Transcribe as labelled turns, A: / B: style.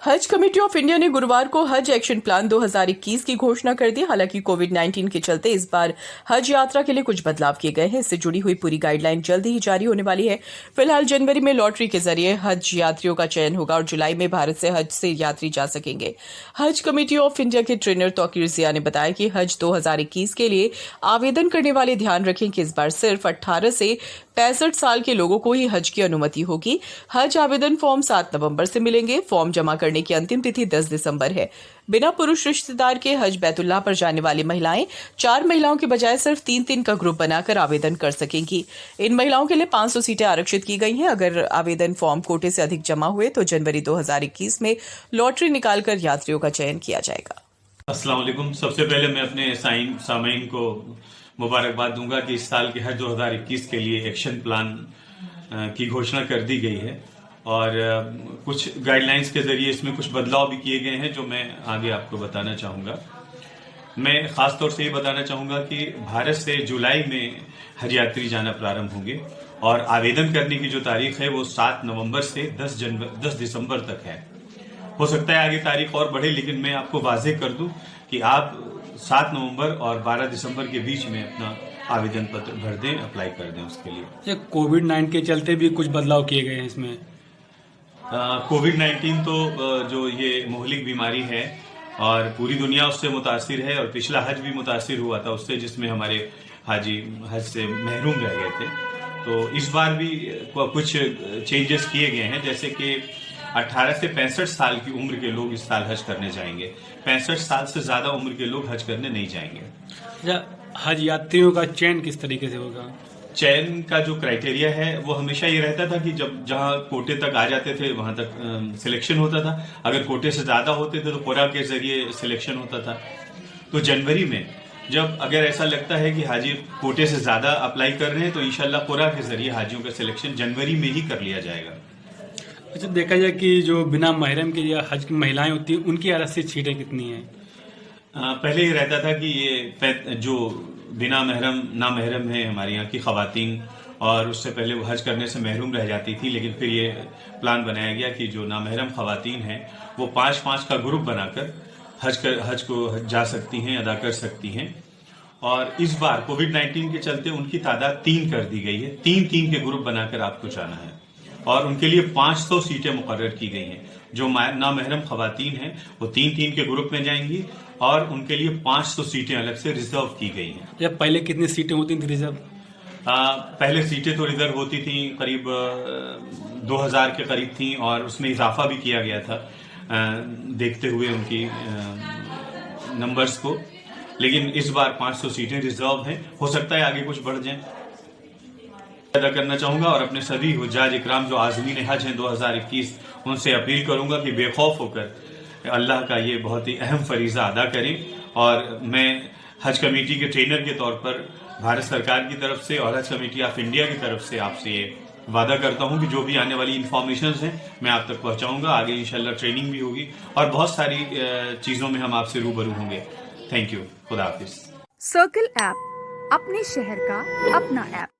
A: हज committee of India ने गुरुवार को हज एक्शन प्लान 2021 की घोषणा कर दी। हालांकि कोविड-19 के चलते इस बार हज यात्रा के लिए कुछ बदलाव किए गए हैं। इससे जुड़ी हुई पूरी गाइडलाइन जल्द ही जारी होने वाली है। फिलहाल जनवरी में लॉटरी के जरिए हज यात्रियों का चयन होगा और जुलाई में भारत से हज से यात्री जा सकेंगे। हज कमेटी ऑफ इंडिया के ट्रेनर तौकीर जिया ने बताया कि हज 2021 के लिए आवेदन करने वाले ध्यान रखें कि इस बार सिर्फ 18 से 65 साल के लोगों को ही हज की अनुमति होगी। हज आवेदन फॉर्म 7 नवंबर से मिलेंगे। फॉर्म जमा करने की अंतिम तिथि 10 दिसंबर है। बिना पुरुष रिश्तेदार के हज बैतुल्लाह पर जाने वाली महिलाएं 4 महिलाओं के बजाय सिर्फ 3-3 का ग्रुप बनाकर आवेदन कर सकेंगी। इन महिलाओं के लिए 500 सीटें आरक्षित की गई हैं। अगर आवेदन फॉर्म कोटे से अधिक जमा हुए तो जनवरी 2021 में लॉटरी निकालकर यात्रियों का चयन किया जाएगा।
B: अस्सलाम वालेकुम। सबसे पहले मैं अपने सामाईन को मुबारकबाद दूंगा कि इस साल के हज 2021 के लिए एक्शन प्लान की घोषणा कर दी गई है और कुछ गाइडलाइंस के जरिए इसमें कुछ बदलाव भी किए गए हैं जो मैं आगे आपको बताना चाहूँगा। मैं ख़ास तौर से ये बताना चाहूँगा कि भारत से जुलाई में हज यात्री जाना प्रारंभ होंगे और आवेदन करने की जो तारीख है वो 7 नवंबर से 10 दिसंबर तक है। हो सकता है आगे तारीख और बढ़े, लेकिन मैं आपको वाज़ेह कर दूं कि आप 7 नवंबर और 12 दिसंबर के बीच में अपना आवेदन पत्र भर दें, अप्लाई कर दें उसके लिए।
C: कोविड-19 के चलते भी कुछ बदलाव किए गए हैं इसमें।
B: कोविड-19 तो जो ये मोहलिक बीमारी है और पूरी दुनिया उससे मुतासिर है और पिछला हज भी मुतासिर हुआ था उससे, जिसमें हमारे हाजी हज से महरूम रह गए थे। तो इस बार भी कुछ चेंजेस किए गए हैं, जैसे कि 18 से 65 साल की उम्र के लोग इस साल हज करने जाएंगे। 65 साल से ज्यादा उम्र के लोग हज करने नहीं जाएंगे।
C: हज यात्रियों का चयन किस तरीके से होगा?
B: चयन का जो क्राइटेरिया है वो हमेशा ये रहता था कि जहां कोटे तक आ जाते थे वहां तक सिलेक्शन होता था। अगर कोटे से ज्यादा होते थे तो कोरा के जरिए सिलेक्शन होता था। तो जनवरी में जब अगर ऐसा लगता है कि हाजी कोटे से ज्यादा अप्लाई कर रहे हैं तो इंशाल्लाह कोरा के जरिए हाजियों का सिलेक्शन जनवरी में ही कर लिया जाएगा।
C: अच्छा, देखा जाए कि जो बिना महरम के या हज की महिलाएं होती हैं उनकी आरक्षित सीटें कितनी हैं?
B: पहले ये रहता था कि ये जो बिना महरम ना महरम है हमारे यहाँ की खवातीन, और उससे पहले वो हज करने से महरूम रह जाती थी, लेकिन फिर ये प्लान बनाया गया कि जो ना महरम खवातीन हैं वो 5-5 का ग्रुप बनाकर हज को जा सकती हैं, अदा कर सकती हैं। और इस बार कोविड-19 के चलते उनकी तादाद 3 कर दी गई है। 3-3 के ग्रुप बनाकर आपको जाना है और उनके लिए 500 सीटें मुकर्रर की गई हैं। जो नामहरम खवातीन हैं वो 3-3 के ग्रुप में जाएंगी और उनके लिए 500 सीटें अलग से रिजर्व की गई हैं।
C: जब पहले कितनी सीटें होती थी रिजर्व?
B: पहले सीटें तो रिजर्व होती थी, करीब 2000 के करीब थी और उसमें इजाफा भी किया गया था देखते हुए उनकी नंबर्स को। लेकिन इस बार 500 सीटें रिजर्व हैं, हो सकता है आगे कुछ बढ़ जाए। अदा करना चाहूंगा और अपने सभी हुज्जाज इकराम जो आज़मीन हज हैं 2021 उनसे अपील करूंगा कि बेखौफ होकर अल्लाह का ये बहुत ही अहम फरीज़ा अदा करें। और मैं हज कमेटी के ट्रेनर के तौर पर भारत सरकार की तरफ से और हज कमेटी ऑफ इंडिया की तरफ से आपसे ये वादा करता हूं कि जो भी आने वाली इंफॉर्मेशंस हैं मैं आप तक पहुंचाऊंगा। आगे इंशाल्लाह ट्रेनिंग भी होगी और बहुत सारी चीज़ों में हम आपसे रूबरू होंगे। Thank you. खुदा हाफिज।
D: सर्कल ऐप, अपने शहर का अपना ऐप।